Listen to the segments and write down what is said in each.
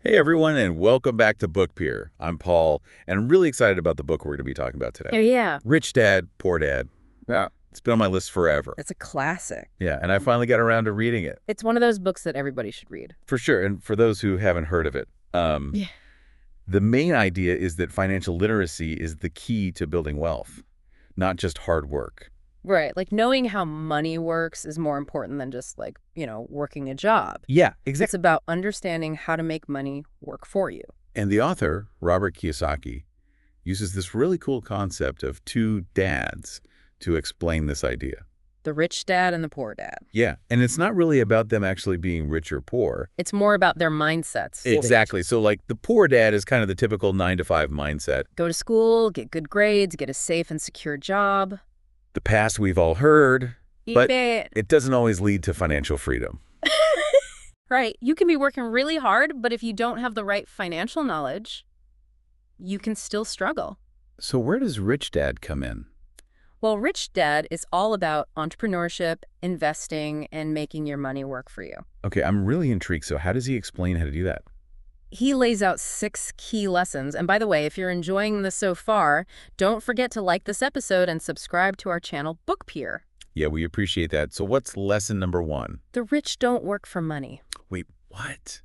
Hey everyone, and welcome back to Book Peer. I'm Paul, and I'm really excited about the book we're going to be talking about today. Oh, yeah. Rich Dad, Poor Dad. Yeah, it's been on my list forever. It's a classic. Yeah, and I finally got around to reading it. It's one of those books that everybody should read. For sure, and for those who haven't heard of it, Yeah. the main idea is that financial literacy is the key to building wealth, not just hard work. Right. Like knowing how money works is more important than just working a job. Yeah, It's exactly. about understanding how to make money work for you. And the author, Robert Kiyosaki, uses this really cool concept of two dads to explain this idea. The rich dad and the poor dad. Yeah, and it's not really about them actually being rich or poor. It's more about their mindsets. Exactly. So like the poor dad is kind of the typical 9-to-5 mindset. Go to school, get good grades, get a safe and secure job. The past we've all heard, but it. it doesn't always lead to financial freedom. Right. You can be working really hard, but if you don't have the right financial knowledge, you can still struggle. So where does Rich Dad come in? Well, Rich Dad is all about entrepreneurship, investing, and making your money work for you. Okay, I'm really intrigued. So how does he explain how to do that? He lays out 6 key lessons. And by the way, if you're enjoying this so far, don't forget to like this episode and subscribe to our channel, Book Peer. Yeah, we appreciate that. So what's lesson number 1? The rich don't work for money. Wait, what?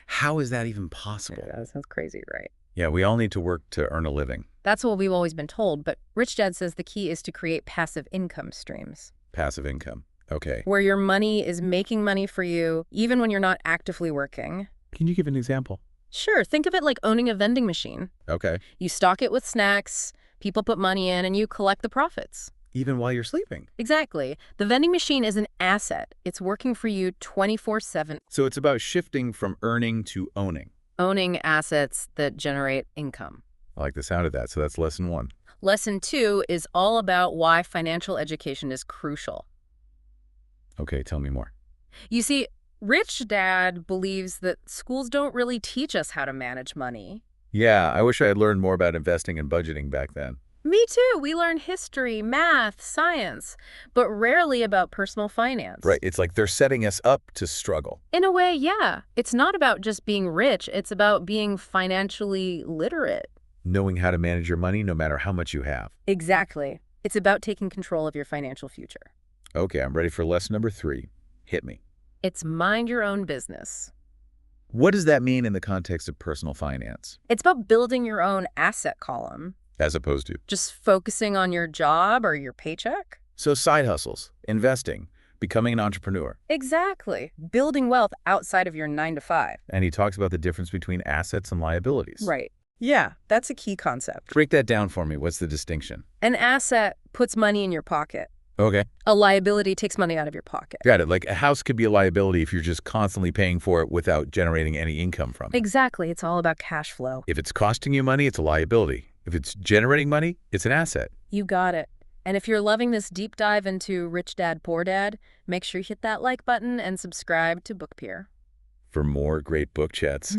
How is that even possible? That sounds crazy, right? Yeah, we all need to work to earn a living. That's what we've always been told, but Rich Dad says the key is to create passive income streams. Passive income. Okay. Where your money is making money for you, even when you're not actively working. Can you give an example? Sure, think of it like owning a vending machine. Okay. You stock it with snacks, people put money in, and you collect the profits. Even while you're sleeping. Exactly. The vending machine is an asset. It's working for you 24/7. So it's about shifting from earning to owning. Owning assets that generate income. I like the sound of that. So that's lesson 1. Lesson 2 is all about why financial education is crucial. Okay, tell me more. You see, Rich Dad believes that schools don't really teach us how to manage money. Yeah, I wish I had learned more about investing and budgeting back then. Me too. We learn history, math, science, but rarely about personal finance. Right, it's like they're setting us up to struggle. In a way, yeah. It's not about just being rich. It's about being financially literate. Knowing how to manage your money no matter how much you have. Exactly. It's about taking control of your financial future. Okay, I'm ready for lesson number 3. Hit me. It's mind your own business. What does that mean in the context of personal finance? It's about building your own asset column. As opposed to? Just focusing on your job or your paycheck? So side hustles, investing, becoming an entrepreneur. Exactly. Building wealth outside of your 9-to-5. And he talks about the difference between assets and liabilities. Right. Yeah, that's a key concept. Break that down for me. What's the distinction? An asset puts money in your pocket. Okay. A liability takes money out of your pocket. Got it. Like a house could be a liability if you're just constantly paying for it without generating any income from it. Exactly. It's all about cash flow. If it's costing you money, it's a liability. If it's generating money, it's an asset. You got it. And if you're loving this deep dive into Rich Dad, Poor Dad, make sure you hit that like button and subscribe to Book Peer. For more great book chats.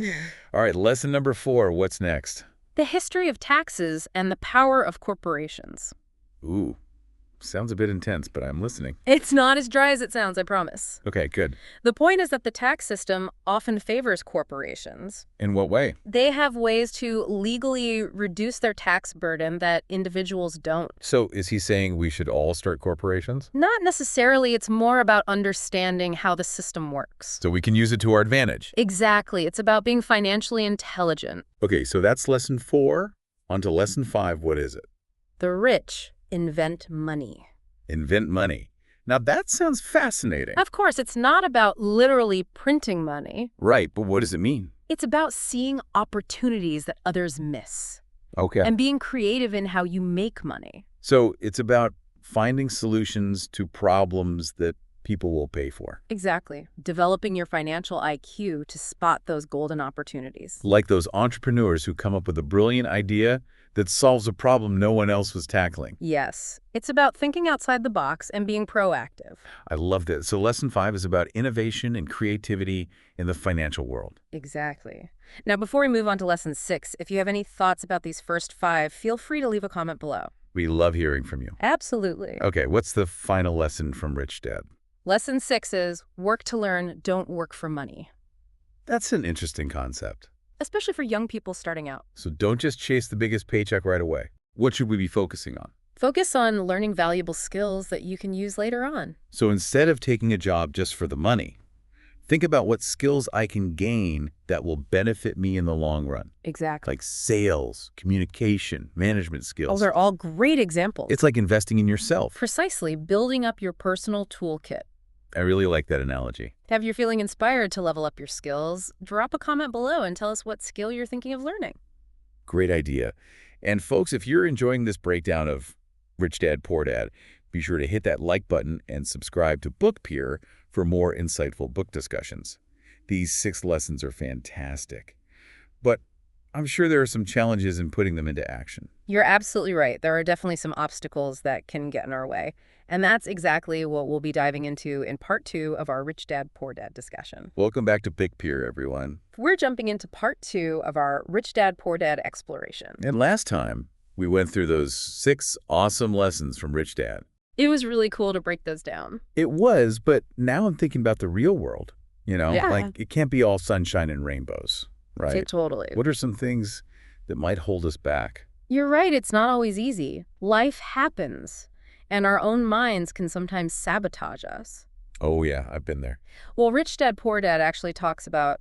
All right, lesson number 4. What's next? The history of taxes and the power of corporations. Ooh, sounds a bit intense, but I'm listening. It's not as dry as it sounds, I promise. Okay, good. The point is that the tax system often favors corporations. In what way? They have ways to legally reduce their tax burden that individuals don't. So is he saying we should all start corporations? Not necessarily. It's more about understanding how the system works. So we can use it to our advantage. Exactly. It's about being financially intelligent. Okay, so that's lesson 4. On to lesson 5. What is it? The rich invent money. Invent money. Now that sounds fascinating. Of course, it's not about literally printing money. Right, but what does it mean? It's about seeing opportunities that others miss. Okay. And being creative in how you make money. So it's about finding solutions to problems that people will pay for. Exactly. Developing your financial IQ to spot those golden opportunities. Like those entrepreneurs who come up with a brilliant idea that solves a problem no one else was tackling. Yes. It's about thinking outside the box and being proactive. I love that. So lesson 5 is about innovation and creativity in the financial world. Exactly. Now, before we move on to lesson 6, if you have any thoughts about these first 5, feel free to leave a comment below. We love hearing from you. Absolutely. Okay, what's the final lesson from Rich Dad? Lesson 6 is work to learn, don't work for money. That's an interesting concept. especially for young people starting out. So don't just chase the biggest paycheck right away. What should we be focusing on? Focus on learning valuable skills that you can use later on. So instead of taking a job just for the money, think about what skills I can gain that will benefit me in the long run. Exactly. Like sales, communication, management skills. Those are all great examples. It's like investing in yourself. Precisely, building up your personal toolkit. I really like that analogy. If you're feeling inspired to level up your skills, drop a comment below and tell us what skill you're thinking of learning. Great idea. And folks, if you're enjoying this breakdown of Rich Dad, Poor Dad, be sure to hit that like button and subscribe to Book Peer for more insightful book discussions. These 6 lessons are fantastic. But I'm sure there are some challenges in putting them into action. You're absolutely right. There are definitely some obstacles that can get in our way. And that's exactly what we'll be diving into in part 2 of our Rich Dad, Poor Dad discussion. Welcome back to Book Peer, everyone. We're jumping into part 2 of our Rich Dad, Poor Dad exploration. And last time, we went through those 6 awesome lessons from Rich Dad. It was really cool to break those down. It was, but now I'm thinking about the real world. Yeah. Like it can't be all sunshine and rainbows, right? Totally. What are some things that might hold us back? You're right. It's not always easy. Life happens, and our own minds can sometimes sabotage us. Oh, yeah, I've been there. Well, Rich Dad, Poor Dad actually talks about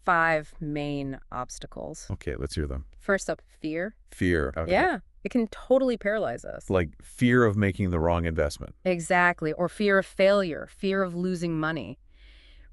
5 main obstacles. Okay, let's hear them. First up, fear. Fear. Okay. Yeah, it can totally paralyze us. Like fear of making the wrong investment. Exactly. Or fear of failure, fear of losing money.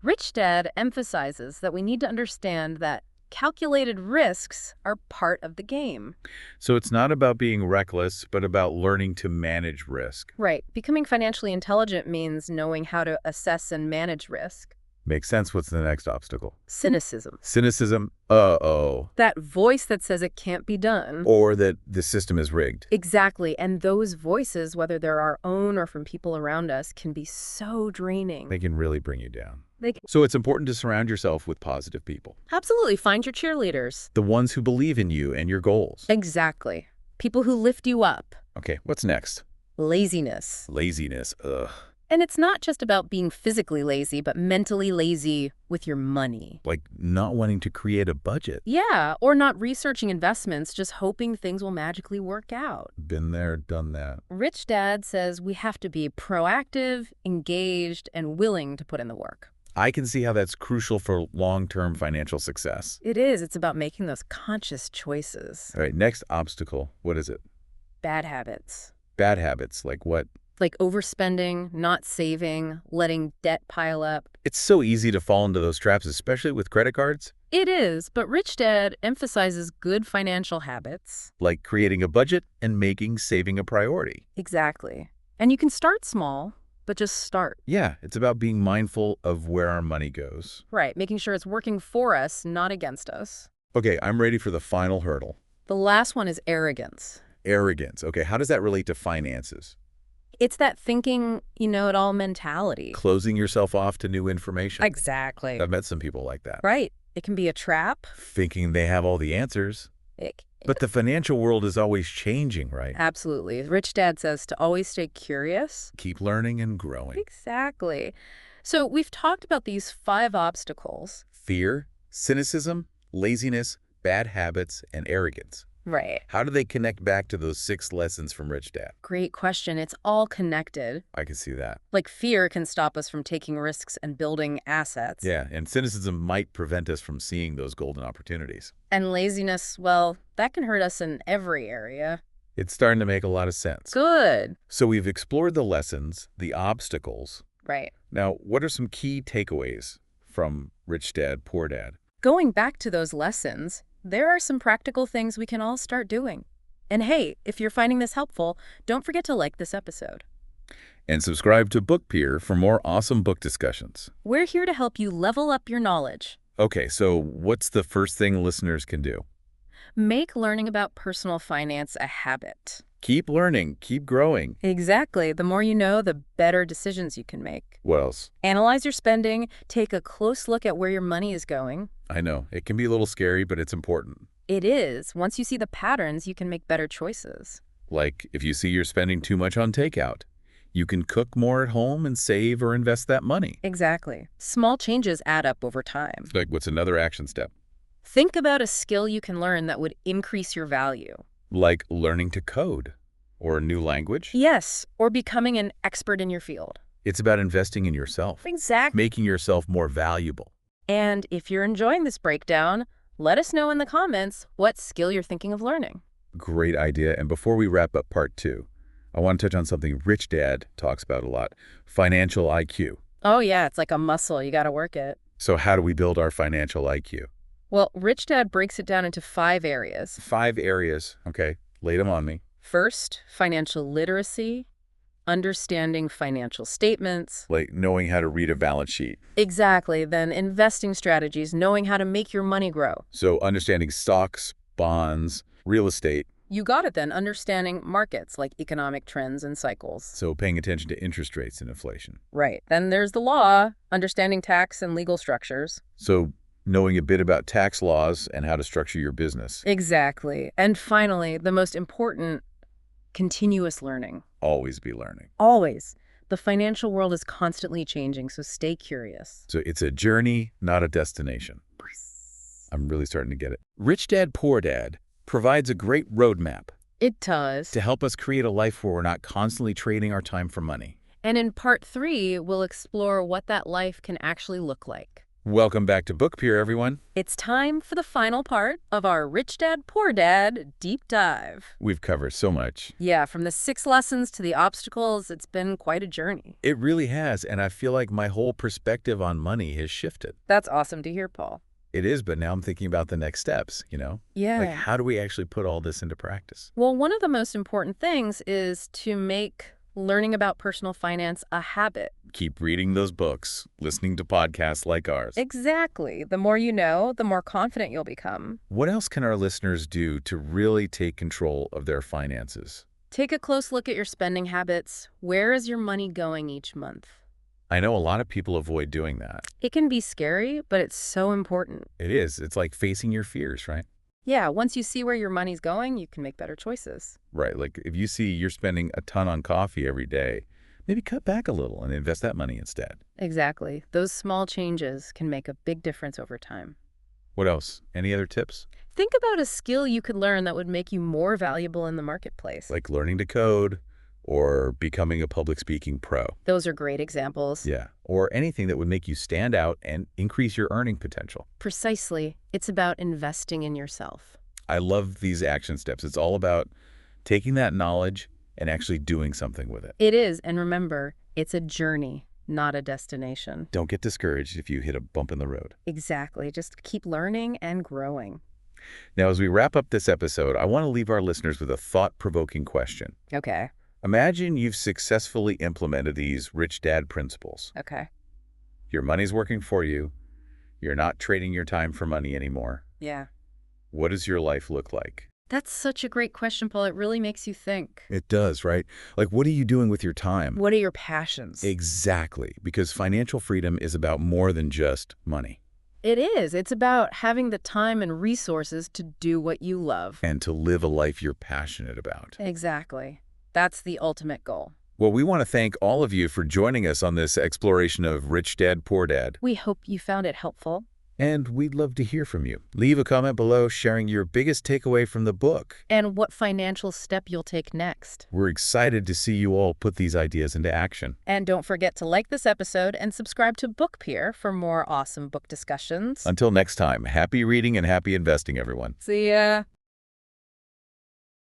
Rich Dad emphasizes that we need to understand that calculated risks are part of the game. So it's not about being reckless, but about learning to manage risk. Right. Becoming financially intelligent means knowing how to assess and manage risk. Makes sense. What's the next obstacle? Cynicism. Cynicism. Uh-oh. That voice that says it can't be done. Or that the system is rigged. Exactly. And those voices, whether they're our own or from people around us, can be so draining. They can really bring you down. They can... So it's important to surround yourself with positive people. Absolutely. Find your cheerleaders. The ones who believe in you and your goals. Exactly. People who lift you up. Okay, what's next? Laziness. Laziness. Ugh. And it's not just about being physically lazy, but mentally lazy with your money. Like not wanting to create a budget. Yeah, or not researching investments, just hoping things will magically work out. Been there, done that. Rich Dad says we have to be proactive, engaged, and willing to put in the work. I can see how that's crucial for long-term financial success. It is. It's about making those conscious choices. All right, next obstacle. What is it? Bad habits. Bad habits, like what? Like overspending, not saving, letting debt pile up. It's so easy to fall into those traps, especially with credit cards. It is, but Rich Dad emphasizes good financial habits. Like creating a budget and making saving a priority. Exactly. And you can start small, but just start. Yeah, it's about being mindful of where our money goes. Right, making sure it's working for us, not against us. Okay, I'm ready for the final hurdle. The last one is arrogance. Arrogance. Okay, how does that relate to finances? It's that thinking, you know it all mentality. Closing yourself off to new information. Exactly. I've met some people like that. Right. It can be a trap. Thinking they have all the answers. But the financial world is always changing, right? Absolutely. Rich Dad says to always stay curious. Keep learning and growing. Exactly. So we've talked about these 5 obstacles. Fear, cynicism, laziness, bad habits, and arrogance. Right. How do they connect back to those 6 lessons from Rich Dad? Great question. It's all connected. I can see that. Like fear can stop us from taking risks and building assets. Yeah, and cynicism might prevent us from seeing those golden opportunities. And laziness, well, that can hurt us in every area. It's starting to make a lot of sense. Good. So we've explored the lessons, the obstacles. Right. Now, what are some key takeaways from Rich Dad, Poor Dad? Going back to those lessons, there are some practical things we can all start doing. And hey, if you're finding this helpful, don't forget to like this episode. And subscribe to Book Peer for more awesome book discussions. We're here to help you level up your knowledge. Okay, so what's the first thing listeners can do? Make learning about personal finance a habit. Keep learning, keep growing. Exactly. The more you know, the better decisions you can make. What else? Analyze your spending, take a close look at where your money is going. I know, it can be a little scary, but it's important. It is. Once you see the patterns, you can make better choices. Like if you see you're spending too much on takeout, you can cook more at home and save or invest that money. Exactly. Small changes add up over time. Like what's another action step? Think about a skill you can learn that would increase your value. Like learning to code or a new language. Yes, or becoming an expert in your field. It's about investing in yourself, Exactly. making yourself more valuable. And if you're enjoying this breakdown, let us know in the comments what skill you're thinking of learning. Great idea. And before we wrap up part 2, I want to touch on something Rich Dad talks about a lot, financial IQ. Oh yeah, it's like a muscle. You got to work it. So how do we build our financial IQ? Well, Rich Dad breaks it down into 5 areas. 5 areas. Okay, lay them on me. First, financial literacy, understanding financial statements. Like knowing how to read a balance sheet. Exactly. Then investing strategies, knowing how to make your money grow. So understanding stocks, bonds, real estate. You got it then, understanding markets like economic trends and cycles. So paying attention to interest rates and inflation. Right. Then there's the law, understanding tax and legal structures. So knowing a bit about tax laws and how to structure your business. Exactly. And finally, the most important, continuous learning. Always be learning. Always. The financial world is constantly changing, so stay curious. So it's a journey, not a destination. I'm really starting to get it. Rich Dad, Poor Dad provides a great roadmap It does. to help us create a life where we're not constantly trading our time for money. And in part 3, we'll explore what that life can actually look like. Welcome back to Book Peer, everyone. It's time for the final part of our Rich Dad, Poor Dad deep dive. We've covered so much. Yeah, from the 6 lessons to the obstacles, it's been quite a journey. It really has, and I feel like my whole perspective on money has shifted. That's awesome to hear, Paul. It is, but now I'm thinking about the next steps, Yeah. Like, how do we actually put all this into practice? Well, one of the most important things is to make learning about personal finance a habit. Keep reading those books, listening to podcasts like ours. Exactly. The more you know, the more confident you'll become. What else can our listeners do to really take control of their finances? Take a close look at your spending habits. Where is your money going each month? I know a lot of people avoid doing that. It can be scary, but it's so important. It is. It's like facing your fears, right? Yeah, once you see where your money's going, you can make better choices. Right. Like if you see you're spending a ton on coffee every day, maybe cut back a little and invest that money instead. Exactly. Those small changes can make a big difference over time. What else? Any other tips? Think about a skill you could learn that would make you more valuable in the marketplace. Like learning to code or becoming a public speaking pro. Those are great examples. Yeah. Or anything that would make you stand out and increase your earning potential. Precisely. It's about investing in yourself. I love these action steps. It's all about taking that knowledge and actually doing something with it. It is. And remember, it's a journey, not a destination. Don't get discouraged if you hit a bump in the road. Exactly. Just keep learning and growing. Now, as we wrap up this episode, I want to leave our listeners with a thought-provoking question. Okay. Imagine you've successfully implemented these Rich Dad principles. Okay. Your money's working for you. You're not trading your time for money anymore. Yeah. What does your life look like? That's such a great question, Paul. It really makes you think. It does, right? Like, what are you doing with your time? What are your passions? Exactly, because financial freedom is about more than just money. It is. It's about having the time and resources to do what you love. And to live a life you're passionate about. Exactly. That's the ultimate goal. Well, we want to thank all of you for joining us on this exploration of Rich Dad, Poor Dad. We hope you found it helpful. And we'd love to hear from you. Leave a comment below sharing your biggest takeaway from the book. And what financial step you'll take next. We're excited to see you all put these ideas into action. And don't forget to like this episode and subscribe to Book Peer for more awesome book discussions. Until next time, happy reading and happy investing, everyone. See ya.